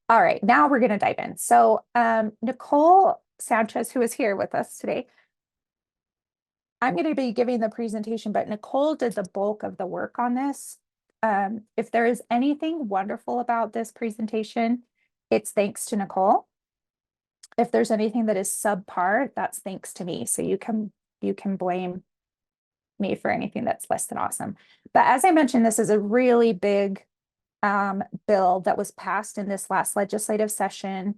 All right, now we're going to dive in. So Nicole Sanchez, who is here with us today, I'm going to be giving the presentation, but Nicole did the bulk of the work on this. If there is anything wonderful about this presentation, it's thanks to Nicole. If there's anything that is subpar, that's thanks to me. So you can blame me for anything that's less than awesome. But as I mentioned, this is a really big bill that was passed in this last legislative session.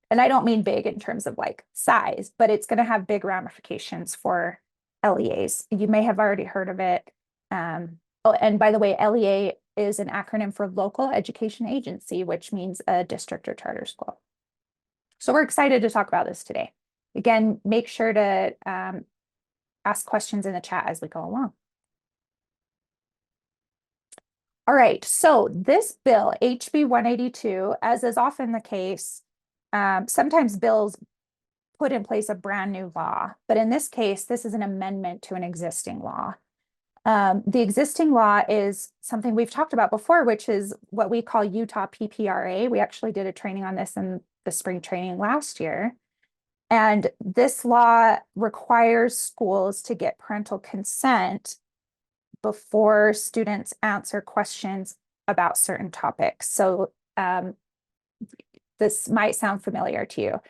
And I don't mean big in terms of like size, but it's going to have big ramifications for LEAs. You may have already heard of it. Oh, and by the way, LEA is an acronym for Local Education Agency, which means a district or charter school. So we're excited to talk about this today. Again, make sure to ask questions in the chat as we go along. All right, so this bill, HB 182, as is often the case, sometimes bills put in place a brand new law, but in this case, this is an amendment to an existing law. The existing law is something we've talked about before, which is what we call Utah PPRA. We actually did a training on this in the spring training last year. And this law requires schools to get parental consent before students answer questions about certain topics. So this might sound familiar to you.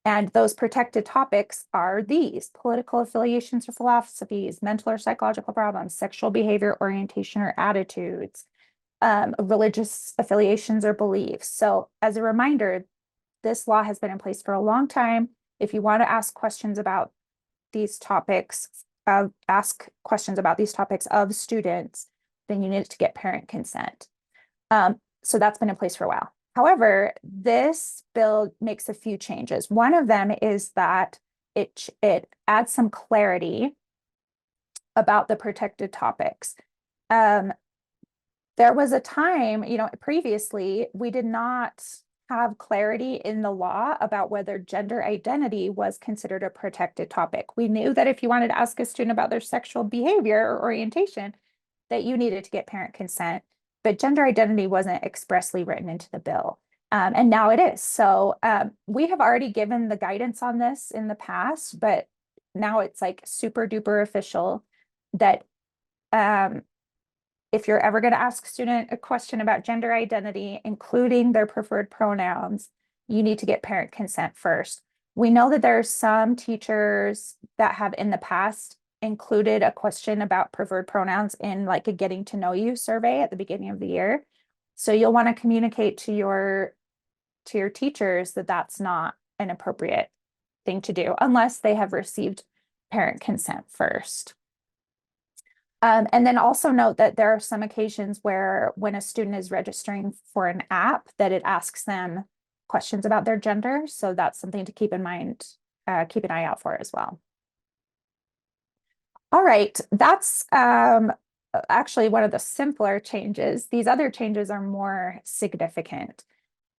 And those protected topics are these: political affiliations or philosophies, mental or psychological problems, sexual behavior, orientation or attitudes, religious affiliations or beliefs. So as a reminder, this law has been in place for a long time. If you want to ask questions about these topics, of students, then you need to get parent consent. So that's been in place for a while. However, this bill makes a few changes. One of them is that it adds some clarity about the protected topics. There was a time, previously we did not have clarity in the law about whether gender identity was considered a protected topic. We knew that if you wanted to ask a student about their sexual behavior or orientation, that you needed to get parent consent, but gender identity wasn't expressly written into the bill. And now it is. So we have already given the guidance on this in the past, but now it's like super duper official that if you're ever going to ask a student a question about gender identity, including their preferred pronouns, you need to get parent consent first. We know that there are some teachers that have in the past included a question about preferred pronouns in like a getting to know you survey at the beginning of the year. So you'll want to communicate to your teachers that that's not an appropriate thing to do unless they have received parent consent first. And then also note that there are some occasions where when a student is registering for an app that it asks them questions about their gender. So that's something to keep in mind, keep an eye out for as well. All right, that's actually one of the simpler changes. These other changes are more significant.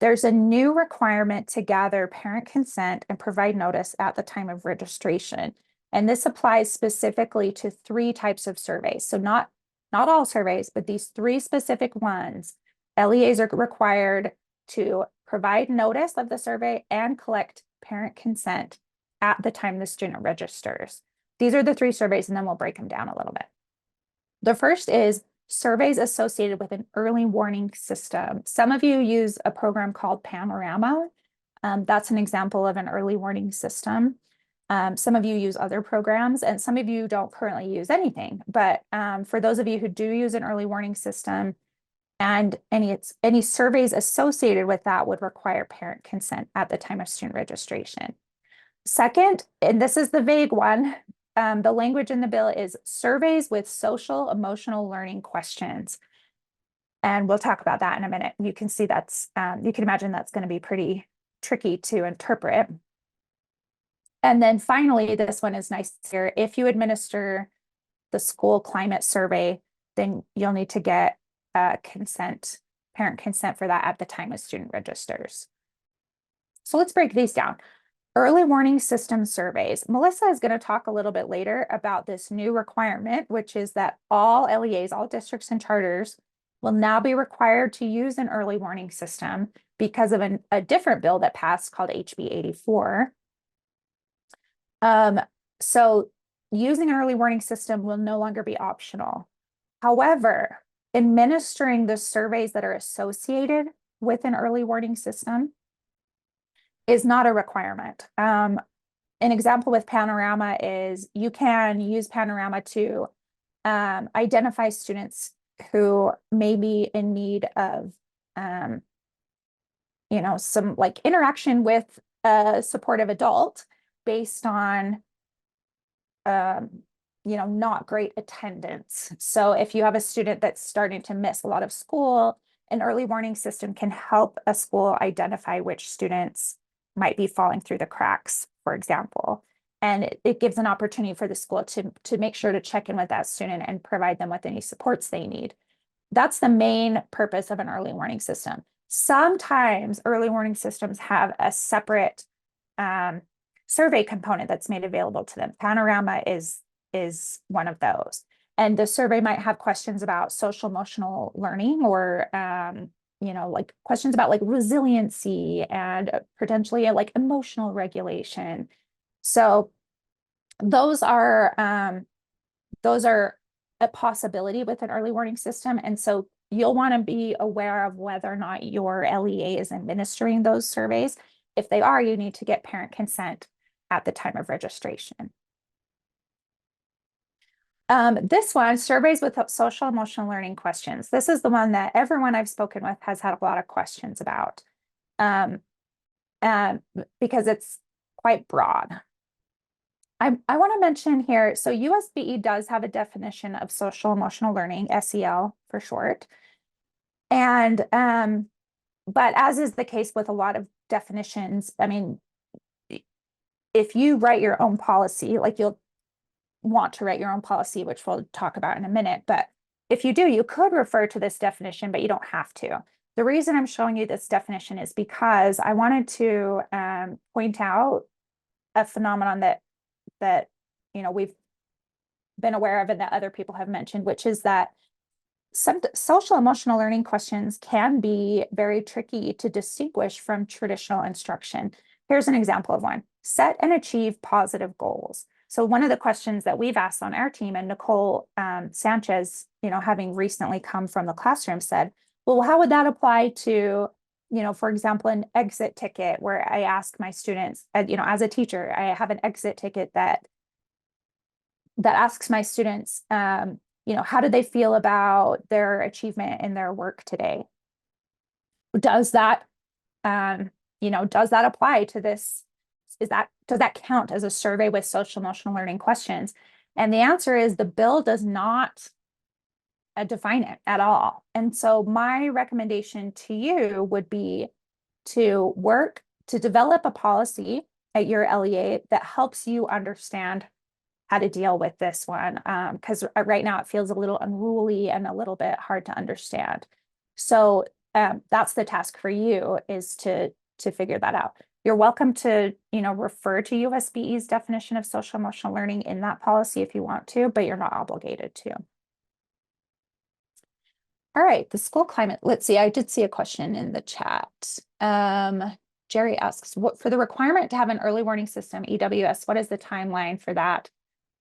There's a new requirement to gather parent consent and provide notice at the time of registration. And this applies specifically to 3 types of surveys. So not all surveys, but these 3 specific ones. LEAs are required to provide notice of the survey and collect parent consent at the time the student registers. These are the 3 surveys, and then we'll break them down a little bit. The first is surveys associated with an early warning system. Some of you use a program called Panorama. That's an example of an early warning system. Some of you use other programs, and some of you don't currently use anything. But for those of you who do use an early warning system, and any surveys associated with that would require parent consent at the time of student registration. Second, and this is the vague one, the language in the bill is surveys with social emotional learning questions. And we'll talk about that in a minute. You can see that's, you can imagine that's going to be pretty tricky to interpret. And then finally, this one is nice here. If you administer the school climate survey, then you'll need to get parent consent for that at the time a student registers. So let's break these down. Early warning system surveys. Melissa is going to talk a little bit later about this new requirement, which is that all LEAs, all districts and charters, will now be required to use an early warning system because of a different bill that passed called HB 84. So using an early warning system will no longer be optional. However, administering the surveys that are associated with an early warning system is not a requirement. An example with Panorama is you can use Panorama to identify students who may be in need of, some like interaction with a supportive adult based on, not great attendance. So if you have a student that's starting to miss a lot of school, an early warning system can help a school identify which students might be falling through the cracks, for example. And it gives an opportunity for the school to make sure to check in with that student and provide them with any supports they need. That's the main purpose of an early warning system. Sometimes early warning systems have a separate survey component that's made available to them. Panorama is one of those. And the survey might have questions about social emotional learning or like questions about like resiliency and potentially like emotional regulation. So those are a possibility with an early warning system. And so you'll want to be aware of whether or not your LEA is administering those surveys. If they are, you need to get parent consent at the time of registration. This one, surveys with social emotional learning questions. This is the one that everyone I've spoken with has had a lot of questions about because it's quite broad. I want to mention here, so USBE does have a definition of social emotional learning, SEL for short. And, but as is the case with a lot of definitions, I mean, if you write your own policy, like you'll want to write your own policy, which we'll talk about in a minute, but if you do, you could refer to this definition, but you don't have to. The reason I'm showing you this definition is because I wanted to point out a phenomenon that we've been aware of and that other people have mentioned, which is that some social emotional learning questions can be very tricky to distinguish from traditional instruction. Here's an example of one. Set and achieve positive goals. So one of the questions that we've asked on our team, and Nicole Sanchez, having recently come from the classroom, said, well, how would that apply to, for example, an exit ticket where I ask my students, as a teacher, I have an exit ticket that asks my students, how do they feel about their achievement in their work today? Does that apply to this? Does that count as a survey with social emotional learning questions? And the answer is the bill does not define it at all. And so my recommendation to you would be to work to develop a policy at your LEA that helps you understand how to deal with this one, because right now it feels a little unruly and a little bit hard to understand. So that's the task for you, is to figure that out. You're welcome to, refer to USBE's definition of social emotional learning in that policy if you want to, but you're not obligated to. All right, the school climate. Let's see, I did see a question in the chat. Jerry asks, what for the requirement to have an early warning system, EWS, what is the timeline for that?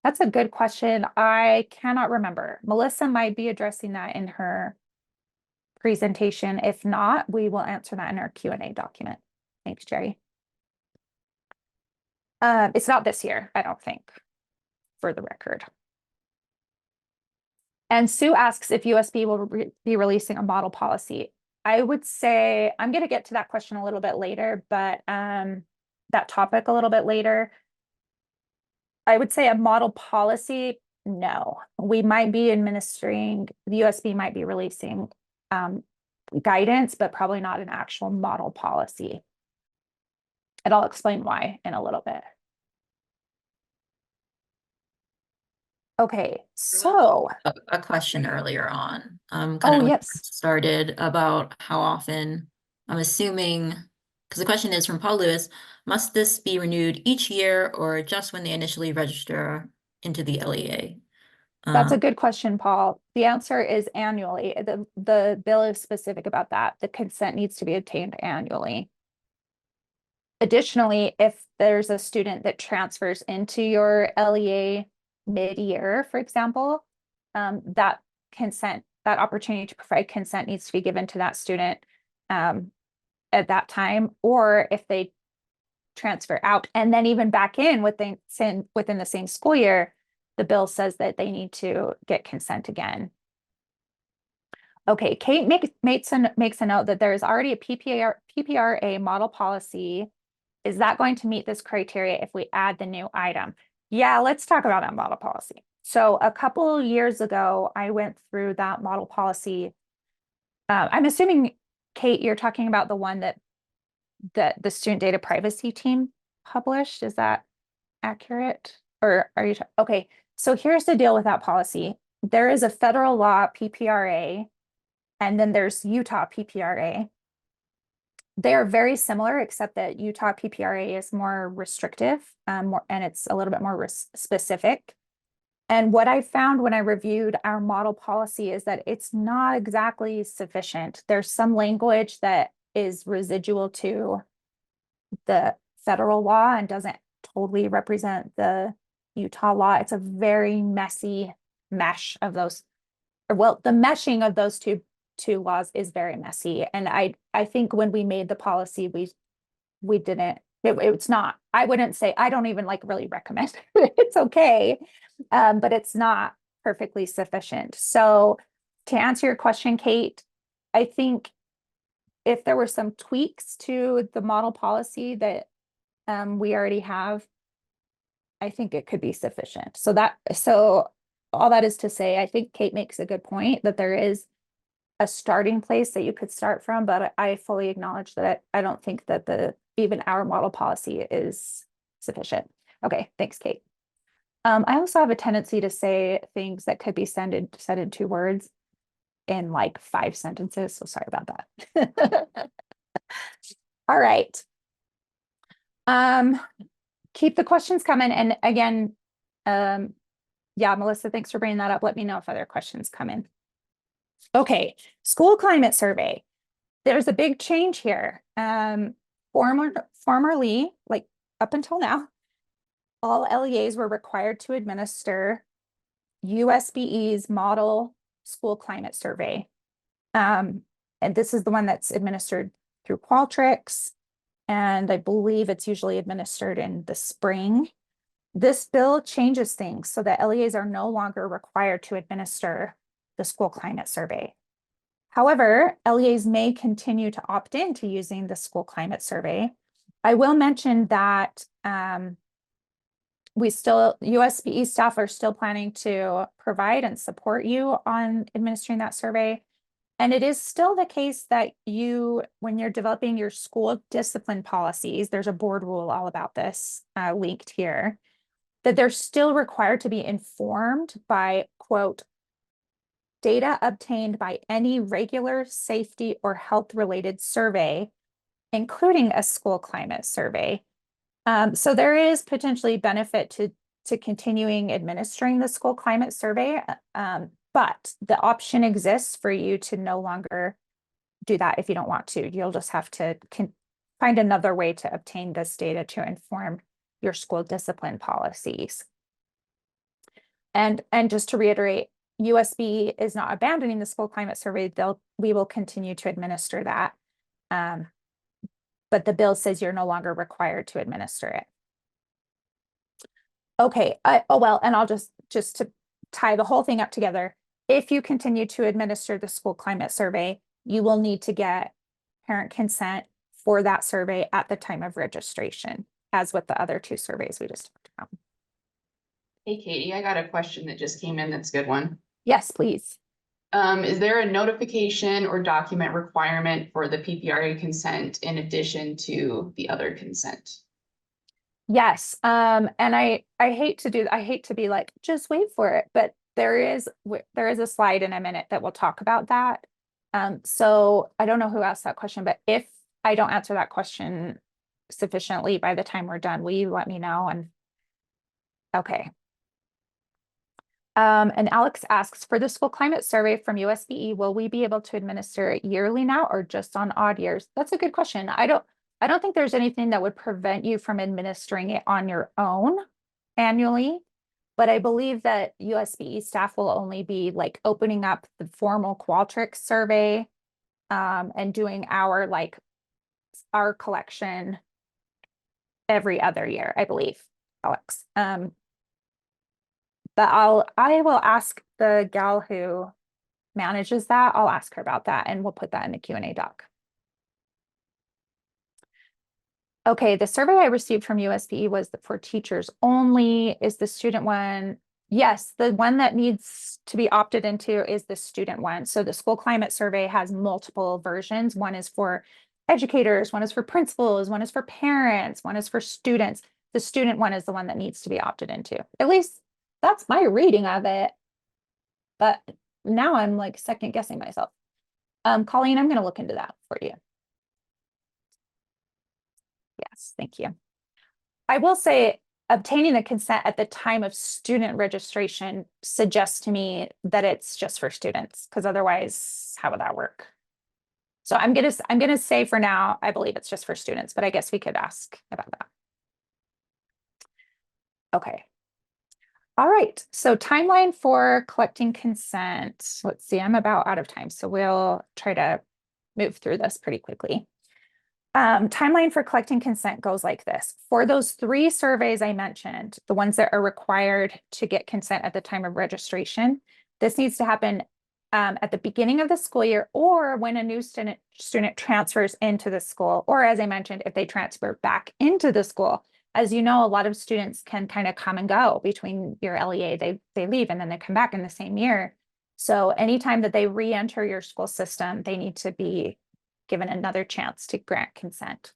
That's a good question. I cannot remember. Melissa might be addressing that in her presentation. If not, we will answer that in our Q&A document. Thanks, Jerry. It's not this year, I don't think, for the record. And Sue asks if USB will be releasing a model policy. I would say, I'm going to get to that question a little bit later, but that topic a little bit later. I would say a model policy, no. We might be administering, the USB might be releasing guidance, but probably not an actual model policy. And I'll explain why in a little bit. Okay, so a question earlier on, yes, started about how often, I'm assuming, because the question is from Paul Lewis, must this be renewed each year or just when they initially register into the LEA? That's Uh, a good question, Paul. The answer is annually. The bill is specific about that. The consent needs to be obtained annually. Additionally, if there's a student that transfers into your LEA mid-year, for example, that consent, that opportunity to provide consent needs to be given to that student at that time, or if they transfer out and then even back in within the same school year, the bill says that they need to get consent again. Okay, Kate makes a note that there is already a PPRA model policy. Is that going to meet this criteria if we add the new item? Yeah, let's talk about that model policy. So a couple years ago, I went through that model policy. I'm assuming, Kate, you're talking about the one that the student data privacy team published. Is that accurate? Or are you, okay, so here's the deal with that policy. There is a federal law PPRA, and then there's Utah PPRA. They are very similar, except that Utah PPRA is more restrictive, and it's a little bit more specific. And what I found when I reviewed our model policy is that it's not exactly sufficient. There's some language that is residual to the federal law and doesn't totally represent the Utah law. It's a very messy mesh of those, or well, the meshing of those two laws is very messy. And I think when we made the policy, we didn't, it's not, I wouldn't say, I don't even like really recommend it. It's okay. But it's not perfectly sufficient. So to answer your question, Kate, I think if there were some tweaks to the model policy that we already have, I think it could be sufficient. So all that is to say, I think Kate makes a good point that there is a starting place that you could start from, but I fully acknowledge that I don't think that even our model policy is sufficient. Okay, thanks, Kate. I also have a tendency to say things that could be said in 2 words in like 5 sentences, so sorry about that. All right. Keep the questions coming. And again, yeah, Melissa, thanks for bringing that up. Let me know if other questions come in. Okay, school climate survey. There's a big change here. Formerly, like up until now, all LEAs were required to administer USBE's model school climate survey. And this is the one that's administered through Qualtrics, and I believe it's usually administered in the spring. This bill changes things so that LEAs are no longer required to administer the school climate survey. However, LEAs may continue to opt in to using the school climate survey. I will mention that USBE staff are still planning to provide and support you on administering that survey. And it is still the case that when you're developing your school discipline policies, there's a board rule all about this linked here, that they're still required to be informed by, quote, data obtained by any regular safety or health related survey, including a school climate survey. So there is potentially benefit to continuing administering the school climate survey, but the option exists for you to no longer do that if you don't want to. You'll just have to find another way to obtain this data to inform your school discipline policies. And just to reiterate, USB is not abandoning the school climate survey. We will continue to administer that. But the bill says you're no longer required to administer it. Okay, oh well, and I'll just to tie the whole thing up together, if you continue to administer the school climate survey, you will need to get parent consent for that survey at the time of registration, as with the other 2 surveys we just talked about. Hey, Katie, I got a question that just came in. That's a good one. Yes, please. Is there a notification or document requirement for the PPRA consent in addition to the other consent? Yes, and I hate to I hate to be like, just wait for it, but there is a slide in a minute that will talk about that. So I don't know who asked that question, but if I don't answer that question sufficiently by the time we're done, will you let me know? And okay. And Alex asks, for the school climate survey from USBE, will we be able to administer it yearly now or just on odd years? That's a good question. I don't think there's anything that would prevent you from administering it on your own annually. But I believe that USBE staff will only be like opening up the formal Qualtrics survey and doing our collection every other year, I believe, Alex. But I will ask the gal who manages that. I'll ask her about that and we'll put that in the Q&A doc. Okay, the survey I received from USBE was for teachers only. Is the student one? Yes, the one that needs to be opted into is the student one. So the school climate survey has multiple versions. One is for educators, one is for principals, one is for parents, one is for students. The student one is the one that needs to be opted into. At least that's my reading of it. But now I'm like second guessing myself. Colleen, I'm going to look into that for you. Yes, thank you. I will say obtaining the consent at the time of student registration suggests to me that it's just for students, because otherwise, how would that work? So I'm gonna say for now, I believe it's just for students, but I guess we could ask about that. Okay. All right, so timeline for collecting consent. Let's see, I'm about out of time, so we'll try to move through this pretty quickly. Timeline for collecting consent goes like this. For those 3 surveys I mentioned, the ones that are required to get consent at the time of registration, this needs to happen at the beginning of the school year or when a new student transfers into the school, or as I mentioned, if they transfer back into the school. As you know, a lot of students can kind of come and go between your LEA. They leave and then they come back in the same year. So anytime that they re-enter your school system, they need to be given another chance to grant consent.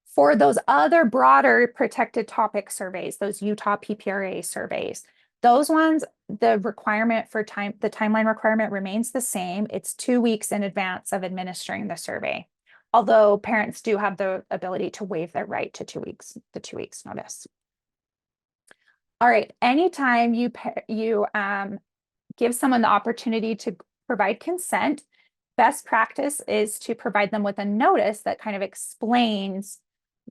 For those other broader protected topic surveys, those Utah PPRA surveys, those ones, the requirement for the timeline requirement remains the same. It's 2 weeks in advance of administering the survey. Although parents do have the ability to waive their right to 2 weeks, the 2 weeks notice. All right, anytime you give someone the opportunity to provide consent, best practice is to provide them with a notice that kind of explains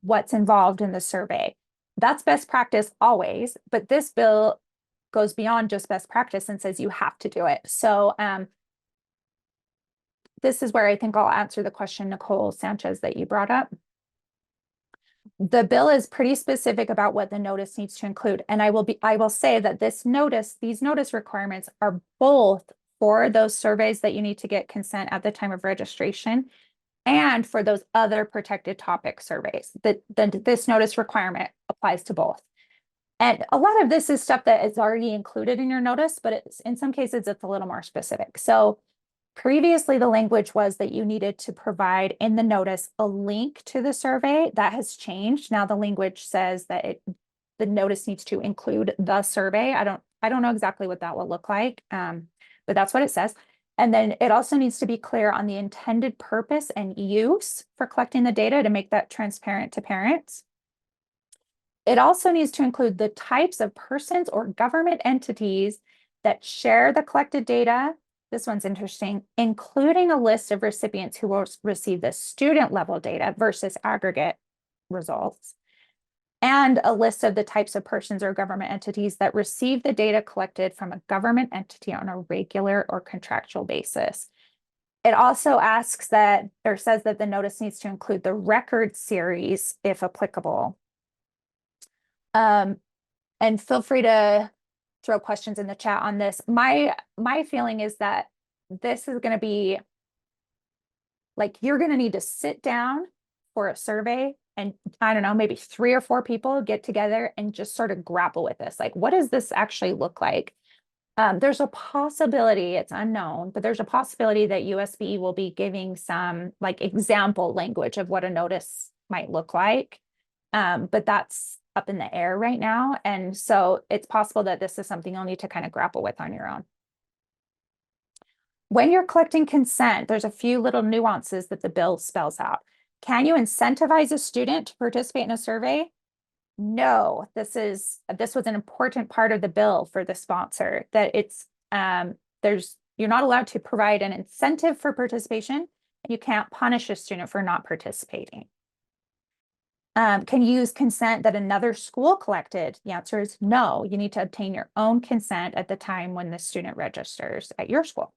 what's involved in the survey. That's best practice always, but this bill goes beyond just best practice and says you have to do it. So this is where I think I'll answer the question, Nicole Sanchez, that you brought up. The bill is pretty specific about what the notice needs to include. And I will say that these notice requirements are both for those surveys that you need to get consent at the time of registration and for those other protected topic surveys. This notice requirement applies to both. And a lot of this is stuff that is already included in your notice, but in some cases, it's a little more specific. So previously, the language was that you needed to provide in the notice a link to the survey. That has changed. Now the language says that the notice needs to include the survey. I don't know exactly what that will look like, but that's what it says. And then it also needs to be clear on the intended purpose and use for collecting the data to make that transparent to parents. It also needs to include the types of persons or government entities that share the collected data. This one's interesting, including a list of recipients who will receive the student level data versus aggregate results, and a list of the types of persons or government entities that receive the data collected from a government entity on a regular or contractual basis. It also asks that, or says that the notice needs to include the record series if applicable. And feel free to throw questions in the chat on this. My feeling is that this is going to be like, you're going to need to sit down for a survey and I don't know, maybe 3 or 4 people get together and just sort of grapple with this. Like, what does this actually look like? There's a possibility, it's unknown, but there's a possibility that USBE will be giving some like example language of what a notice might look like. But that's up in the air right now. And so it's possible that this is something you'll need to kind of grapple with on your own. When you're collecting consent, there's a few little nuances that the bill spells out. Can you incentivize a student to participate in a survey? No, this was an important part of the bill for the sponsor, that it's, you're not allowed to provide an incentive for participation, and you can't punish a student for not participating. Can you use consent that another school collected? The answer is no. You need to obtain your own consent at the time when the student registers at your school.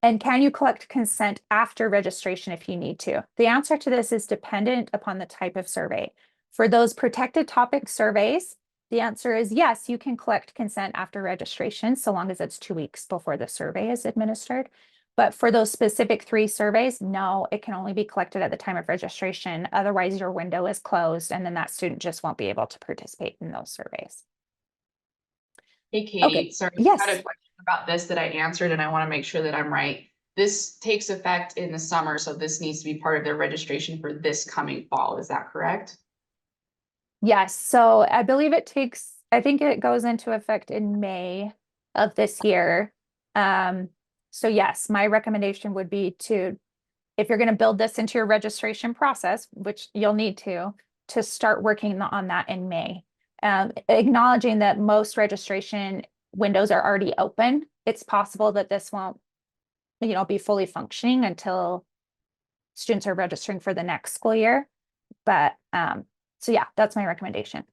And can you collect consent after registration if you need to? The answer to this is dependent upon the type of survey. For those protected topic surveys, the answer is yes, you can collect consent after registration, so long as it's 2 weeks before the survey is administered. But for those specific 3 surveys, no, it can only be collected at the time of registration. Otherwise, your window is closed, and then that student just won't be able to participate in those surveys. Hey, Okay, Kate, sorry, I yes. had a question about this that I answered, and I want to make sure that I'm right. This takes effect in the summer, so this needs to be part of their registration for this coming fall. Is that correct? Yes, so I believe I think it goes into effect in May of this year. So yes, my recommendation would be if you're going to build this into your registration process, which you'll need to start working on that in May. Acknowledging that most registration windows are already open, it's possible that this won't, be fully functioning until students are registering for the next school year. But so yeah, that's my recommendation.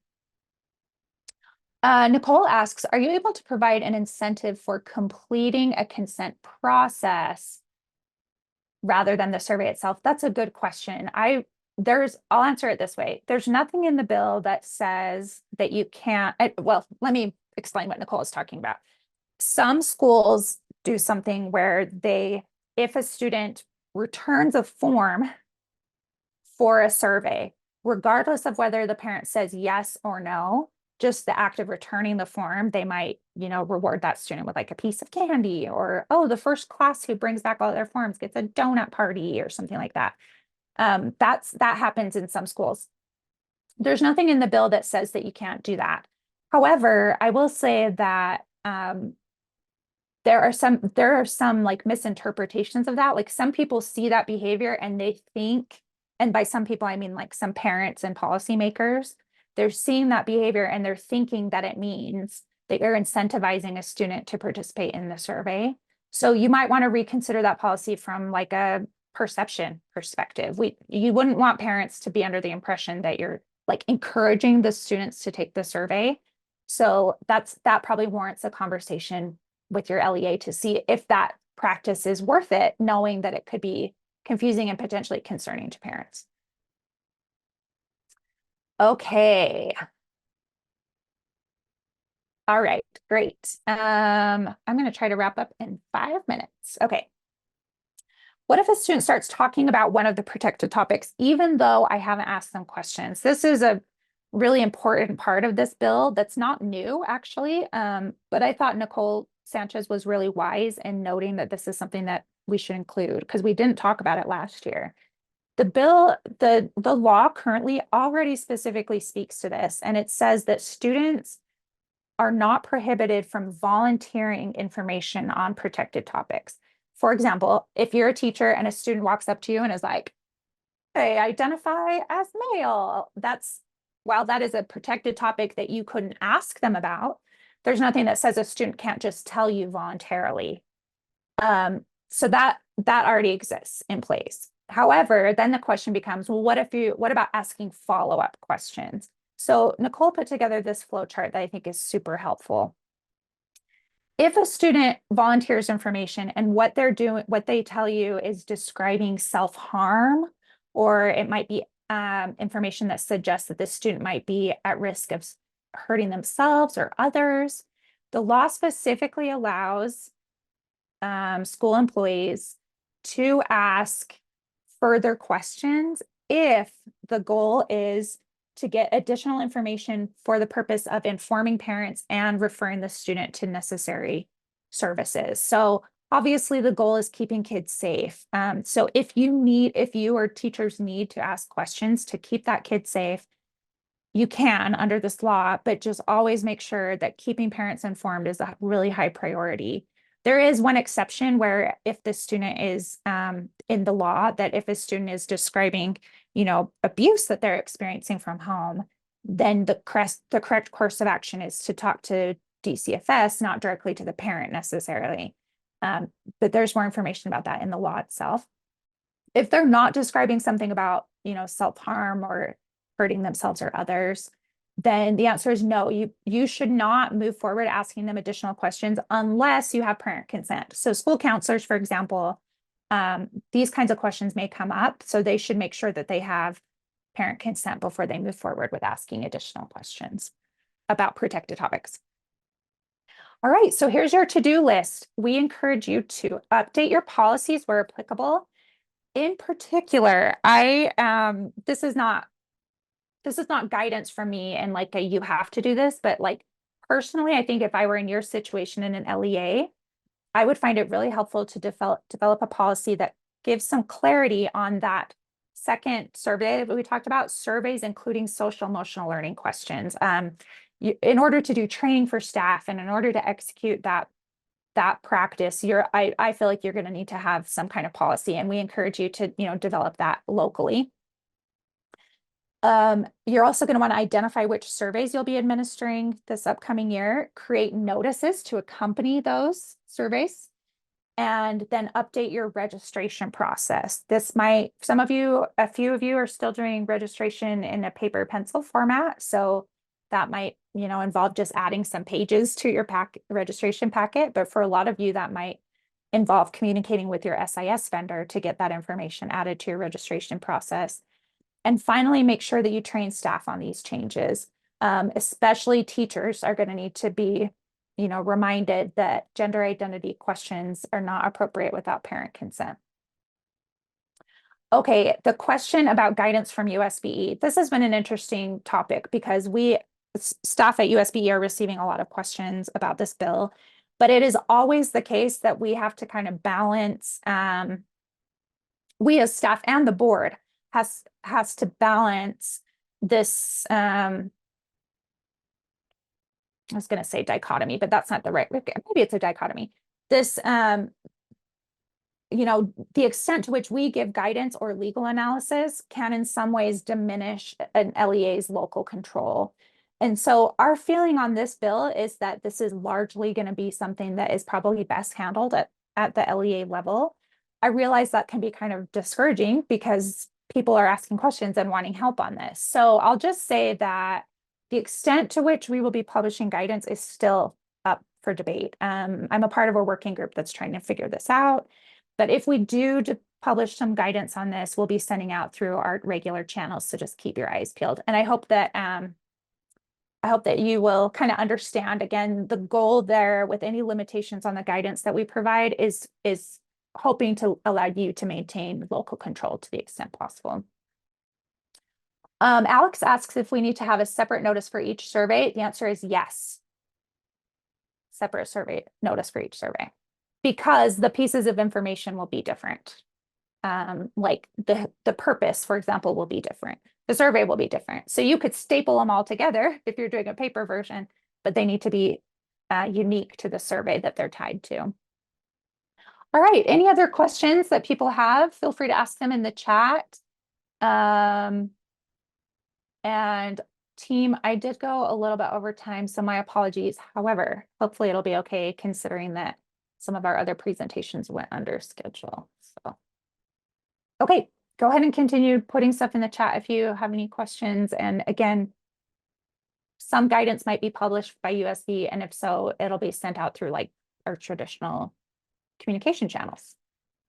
Nicole asks, are you able to provide an incentive for completing a consent process rather than the survey itself? That's a good question. I'll answer it this way. There's nothing in the bill that says that you can't, well, let me explain what Nicole is talking about. Some schools do something where if a student returns a form for a survey, regardless of whether the parent says yes or no, just the act of returning the form, they might, reward that student with like a piece of candy, or, oh, the first class who brings back all their forms gets a donut party or something like that. That happens in some schools. There's nothing in the bill that says that you can't do that. However, I will say that there are some like misinterpretations of that. Like some people see that behavior and they think, and by some people, I mean like some parents and policymakers, they're seeing that behavior and they're thinking that it means that you're incentivizing a student to participate in the survey. So you might want to reconsider that policy from like a perception perspective. You wouldn't want parents to be under the impression that you're like encouraging the students to take the survey. So that probably warrants a conversation with your LEA to see if that practice is worth it, knowing that it could be confusing and potentially concerning to parents. Okay. All right, great. I'm going to try to wrap up in 5 minutes. Okay. What if a student starts talking about one of the protected topics, even though I haven't asked them questions? This is a really important part of this bill that's not new, actually. But I thought Nicole Sanchez was really wise in noting that this is something that we should include because we didn't talk about it last year. The law currently already specifically speaks to this, and it says that students are not prohibited from volunteering information on protected topics. For example, if you're a teacher and a student walks up to you and is like, "Hey, identify as male," while that is a protected topic that you couldn't ask them about, there's nothing that says a student can't just tell you voluntarily. So that already exists in place. However, then the question becomes, well, what about asking follow-up questions? So Nicole put together this flow chart that I think is super helpful. If a student volunteers information and what they tell you is describing self-harm, or it might be information that suggests that this student might be at risk of hurting themselves or others, the law specifically allows school employees to ask further questions if the goal is to get additional information for the purpose of informing parents and referring the student to necessary services. So obviously the goal is keeping kids safe. So if you or teachers need to ask questions to keep that kid safe, you can under this law, but just always make sure that keeping parents informed is a really high priority. There is one exception where if the student is in the law, that if a student is describing, abuse that they're experiencing from home, then the correct course of action is to talk to DCFS, not directly to the parent necessarily. But there's more information about that in the law itself. If they're not describing something about, self-harm or hurting themselves or others, then the answer is no. You should not move forward asking them additional questions unless you have parent consent. So school counselors, for example, these kinds of questions may come up, so they should make sure that they have parent consent before they move forward with asking additional questions about protected topics. All right, so here's your to-do list. We encourage you to update your policies where applicable. In particular, this is not guidance from me and like you have to do this, but like personally, I think if I were in your situation in an LEA, I would find it really helpful to develop a policy that gives some clarity on that second survey that we talked about, surveys including social emotional learning questions. In order to do training for staff and in order to execute that practice, I feel like you're going to need to have some kind of policy, and we encourage you to, develop that locally. You're also going to want to identify which surveys you'll be administering this upcoming year, create notices to accompany those surveys, and then update your registration process. A few of you are still doing registration in a paper pencil format, so that might, involve just adding some pages to your registration packet. But for a lot of you, that might involve communicating with your SIS vendor to get that information added to your registration process. And finally, make sure that you train staff on these changes. Especially teachers are going to need to be, reminded that gender identity questions are not appropriate without parent consent. Okay, the question about guidance from USBE. This has been an interesting topic because staff at USBE are receiving a lot of questions about this bill, but it is always the case that we have to kind of balance, we as staff and the board has to balance this, I was going to say dichotomy, but that's not the right, maybe it's a dichotomy. This, the extent to which we give guidance or legal analysis can in some ways diminish an LEA's local control. And so our feeling on this bill is that this is largely going to be something that is probably best handled at the LEA level. I realize that can be kind of discouraging because people are asking questions and wanting help on this. So I'll just say that the extent to which we will be publishing guidance is still up for debate. I'm a part of a working group that's trying to figure this out. But if we do publish some guidance on this, we'll be sending out through our regular channels. So just keep your eyes peeled. And I hope that you will kind of understand, again, the goal there with any limitations on the guidance that we provide is hoping to allow you to maintain local control to the extent possible. Alex asks if we need to have a separate notice for each survey. The answer is yes. Separate survey notice for each survey, because the pieces of information will be different. Like the purpose, for example, will be different. The survey will be different. So you could staple them all together if you're doing a paper version, but they need to be unique to the survey that they're tied to. All right, any other questions that people have? Feel free to ask them in the chat. And team, I did go a little bit over time, so my apologies. However, hopefully it'll be okay considering that some of our other presentations went under schedule. So, okay, go ahead and continue putting stuff in the chat if you have any questions. And again, some guidance might be published by USB, and if so, it'll be sent out through like our traditional communication channels.